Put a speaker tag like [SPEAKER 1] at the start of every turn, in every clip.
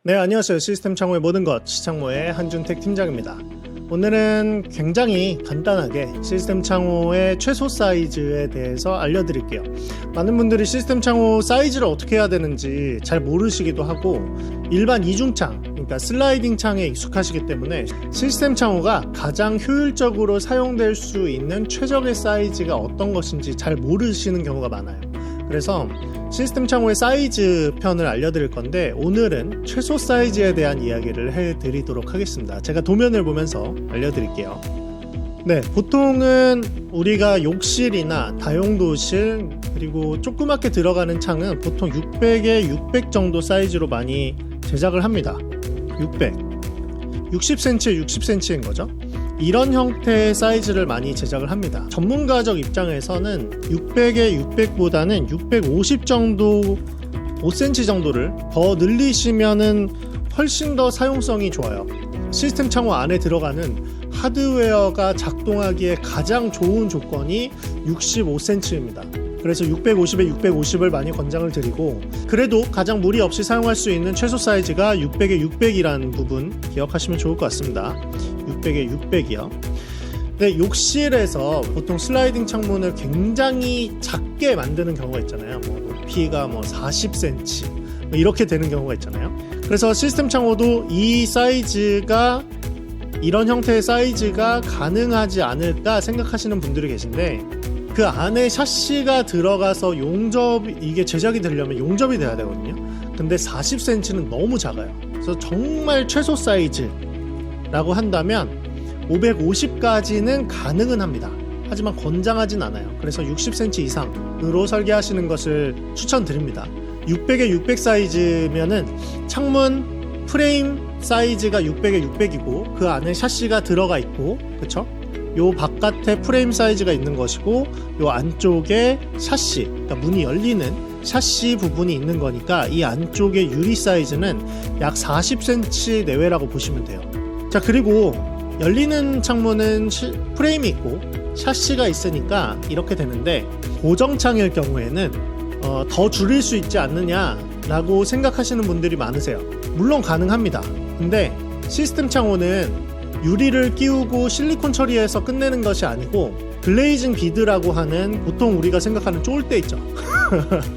[SPEAKER 1] 네, 안녕하세요. 시스템 창호의 모든 것 시창모의 한준택 팀장입니다. 오늘은 굉장히 간단하게 시스템 창호의 최소 사이즈에 대해서 알려드릴게요. 많은 분들이 시스템 창호 사이즈를 어떻게 해야 되는지 잘 모르시기도 하고 일반 이중창, 그러니까 슬라이딩 창에 익숙하시기 때문에 시스템 창호가 가장 효율적으로 사용될 수 있는 최적의 사이즈가 어떤 것인지 잘 모르시는 경우가 많아요. 그래서 시스템 창호의 사이즈 편을 알려드릴 건데 오늘은 최소 사이즈에 대한 이야기를 해드리도록 하겠습니다. 제가 도면을 보면서 알려드릴게요. 네, 보통은 우리가 욕실이나 다용도실 그리고 조그맣게 들어가는 창은 보통 600에 600 정도 사이즈로 많이 제작을 합니다. 600, 60cm, 60cm인 거죠. 이런 형태의 사이즈를 많이 제작을 합니다. 전문가적 입장에서는 600에 600보다는 650 정도, 5cm 정도를 더 늘리시면은 훨씬 더 사용성이 좋아요. 시스템 창호 안에 들어가는 하드웨어가 작동하기에 가장 좋은 조건이 65cm입니다. 그래서 650에 650을 많이 권장을 드리고, 그래도 가장 무리 없이 사용할 수 있는 최소 사이즈가 600에 600이라는 부분 기억하시면 좋을 것 같습니다. 600에 600이요. 근데 욕실에서 보통 슬라이딩 창문을 굉장히 작게 만드는 경우가 있잖아요. 높이가 40cm 이렇게 되는 경우가 있잖아요. 그래서 시스템 창호도 이 사이즈가, 이런 형태의 사이즈가 가능하지 않을까 생각하시는 분들이 계신데, 그 안에 샤시가 들어가서 이게 제작이 되려면 용접이 돼야 되거든요. 근데 40cm는 너무 작아요. 그래서 정말 최소 사이즈라고 한다면 550까지는 가능은 합니다. 하지만 권장하진 않아요. 그래서 60cm 이상으로 설계하시는 것을 추천드립니다. 600에 600 사이즈면은 창문 프레임 사이즈가 600에 600이고 그 안에 샤시가 들어가 있고, 그쵸? 요 바깥에 프레임 사이즈가 있는 것이고 요 안쪽에 샤시, 그러니까 문이 열리는 샤시 부분이 있는 거니까 이 안쪽의 유리 사이즈는 약 40cm 내외라고 보시면 돼요. 자, 그리고 열리는 창문은 프레임이 있고 샤시가 있으니까 이렇게 되는데, 고정창일 경우에는 더 줄일 수 있지 않느냐 라고 생각하시는 분들이 많으세요. 물론 가능합니다. 근데 시스템 창호는 유리를 끼우고 실리콘 처리해서 끝내는 것이 아니고 글레이징 비드라고 하는, 보통 우리가 생각하는 쫄대 있죠.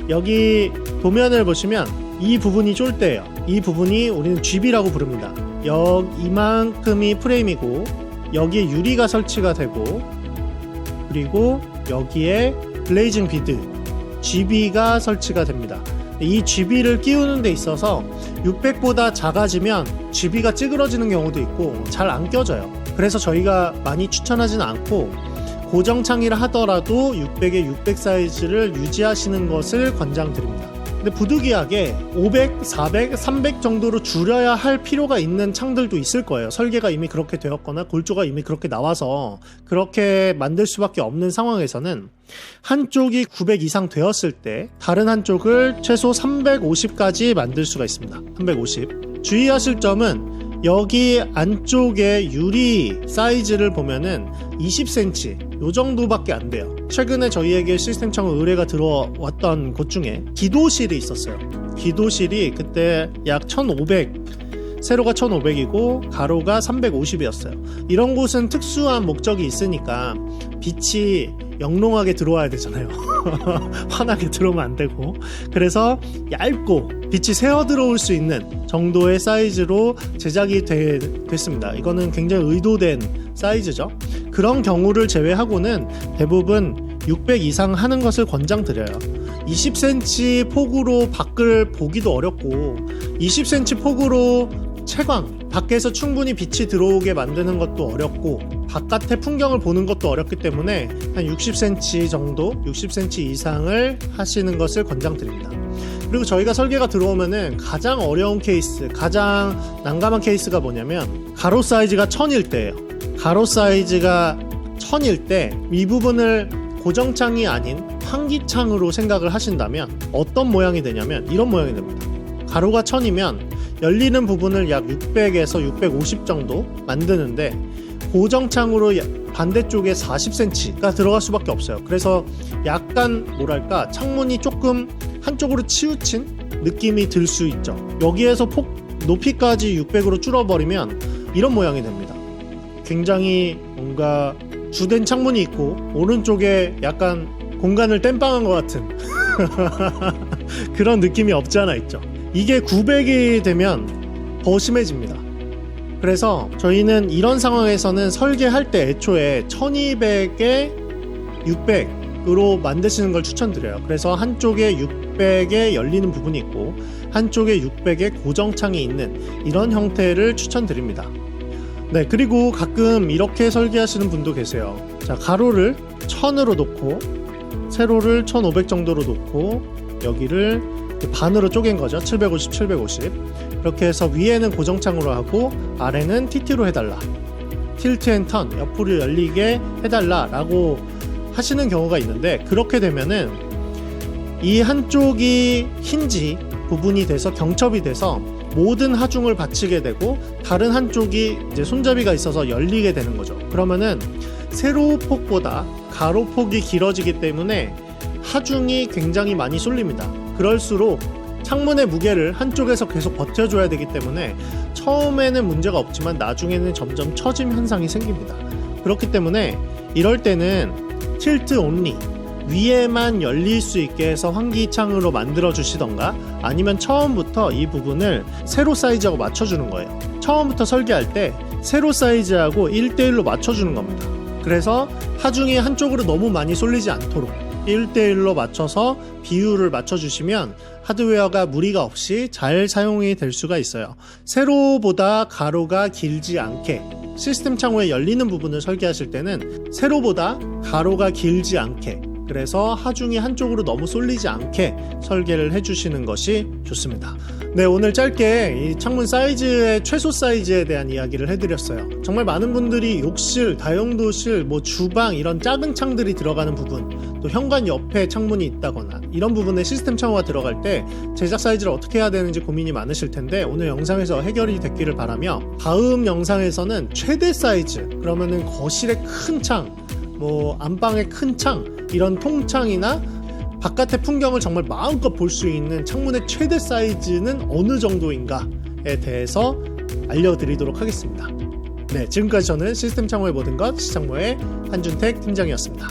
[SPEAKER 1] 여기 도면을 보시면 이 부분이 쫄대예요. 이 부분이 우리는 GB라고 부릅니다. 이만큼이 프레임이고 여기에 유리가 설치가 되고, 그리고 여기에 글레이징 비드 GB가 설치가 됩니다. 이 GB를 끼우는 데 있어서 600보다 작아지면 GB가 찌그러지는 경우도 있고 잘 안 껴져요. 그래서 저희가 많이 추천하지는 않고 고정창이라 하더라도 600에 600 사이즈를 유지하시는 것을 권장드립니다. 근데 부득이하게 500, 400, 300 정도로 줄여야 할 필요가 있는 창들도 있을 거예요. 설계가 이미 그렇게 되었거나 골조가 이미 그렇게 나와서 그렇게 만들 수밖에 없는 상황에서는 한쪽이 900 이상 되었을 때 다른 한쪽을 최소 350까지 만들 수가 있습니다. 350. 주의하실 점은 여기 안쪽에 유리 사이즈를 보면은 20cm 요 정도밖에 안 돼요. 최근에 저희에게 시스템 창호 의뢰가 들어왔던 곳 중에 기도실이 있었어요. 기도실이 그때 약 1500, 세로가 1500이고 가로가 350이었어요. 이런 곳은 특수한 목적이 있으니까 빛이 영롱하게 들어와야 되잖아요. 환하게 들어오면 안 되고, 그래서 얇고 빛이 새어 들어올 수 있는 정도의 사이즈로 제작이 됐습니다. 이거는 굉장히 의도된 사이즈죠. 그런 경우를 제외하고는 대부분 600 이상 하는 것을 권장드려요. 20cm 폭으로 밖을 보기도 어렵고 20cm 폭으로 채광, 밖에서 충분히 빛이 들어오게 만드는 것도 어렵고 바깥의 풍경을 보는 것도 어렵기 때문에 한 60cm 정도, 60cm 이상을 하시는 것을 권장드립니다. 그리고 저희가 설계가 들어오면은 가장 어려운 케이스, 가장 난감한 케이스가 뭐냐면 가로 사이즈가 1000일 때예요. 가로 사이즈가 1000일 때 이 부분을 고정창이 아닌 환기창으로 생각을 하신다면 어떤 모양이 되냐면 이런 모양이 됩니다. 가로가 1000이면 열리는 부분을 약 600에서 650 정도 만드는데 고정창으로 반대쪽에 40cm가 들어갈 수밖에 없어요. 그래서 약간 창문이 조금 한쪽으로 치우친 느낌이 들 수 있죠. 여기에서 폭 높이까지 600으로 줄여버리면 이런 모양이 됩니다. 굉장히 뭔가 주된 창문이 있고 오른쪽에 약간 공간을 땜빵한 것 같은 그런 느낌이 없지 않아 있죠. 이게 900이 되면 더 심해집니다. 그래서 저희는 이런 상황에서는 설계할 때 애초에 1200에 600으로 만드시는 걸 추천드려요. 그래서 한쪽에 600에 열리는 부분이 있고 한쪽에 600에 고정창이 있는 이런 형태를 추천드립니다. 네, 그리고 가끔 이렇게 설계하시는 분도 계세요. 자, 가로를 1000으로 놓고 세로를 1500 정도로 놓고 여기를 반으로 쪼갠 거죠. 750, 750. 이렇게 해서 위에는 고정창으로 하고 아래는 TT로 해달라. 틸트 앤 턴, 옆으로 열리게 해달라 라고 하시는 경우가 있는데, 그렇게 되면은 이 한쪽이 힌지 부분이 돼서 경첩이 돼서 모든 하중을 받치게 되고 다른 한쪽이 이제 손잡이가 있어서 열리게 되는 거죠. 그러면은 세로 폭보다 가로 폭이 길어지기 때문에 하중이 굉장히 많이 쏠립니다. 그럴수록 창문의 무게를 한쪽에서 계속 버텨줘야 되기 때문에 처음에는 문제가 없지만 나중에는 점점 처짐 현상이 생깁니다. 그렇기 때문에 이럴 때는 틸트 온리, 위에만 열릴 수 있게 해서 환기창으로 만들어 주시던가 아니면 처음부터 이 부분을 세로 사이즈하고 맞춰주는 거예요. 처음부터 설계할 때 세로 사이즈하고 1대1로 맞춰주는 겁니다. 그래서 하중이 한쪽으로 너무 많이 쏠리지 않도록 1대1로 맞춰서 비율을 맞춰주시면 하드웨어가 무리가 없이 잘 사용이 될 수가 있어요. 세로보다 가로가 길지 않게 시스템 창호에 열리는 부분을 설계하실 때는 세로보다 가로가 길지 않게, 그래서 하중이 한쪽으로 너무 쏠리지 않게 설계를 해주시는 것이 좋습니다. 네, 오늘 짧게 이 창문 사이즈의 최소 사이즈에 대한 이야기를 해드렸어요. 정말 많은 분들이 욕실, 다용도실, 주방 이런 작은 창들이 들어가는 부분, 또 현관 옆에 창문이 있다거나 이런 부분에 시스템 창호가 들어갈 때 제작 사이즈를 어떻게 해야 되는지 고민이 많으실 텐데 오늘 영상에서 해결이 됐기를 바라며, 다음 영상에서는 최대 사이즈, 그러면은 거실에 큰 창, 안방에 큰 창, 이런 통창이나 바깥의 풍경을 정말 마음껏 볼 수 있는 창문의 최대 사이즈는 어느 정도인가에 대해서 알려드리도록 하겠습니다. 네, 지금까지 저는 시스템 창호의 모든 것 시창모의 한준택 팀장이었습니다.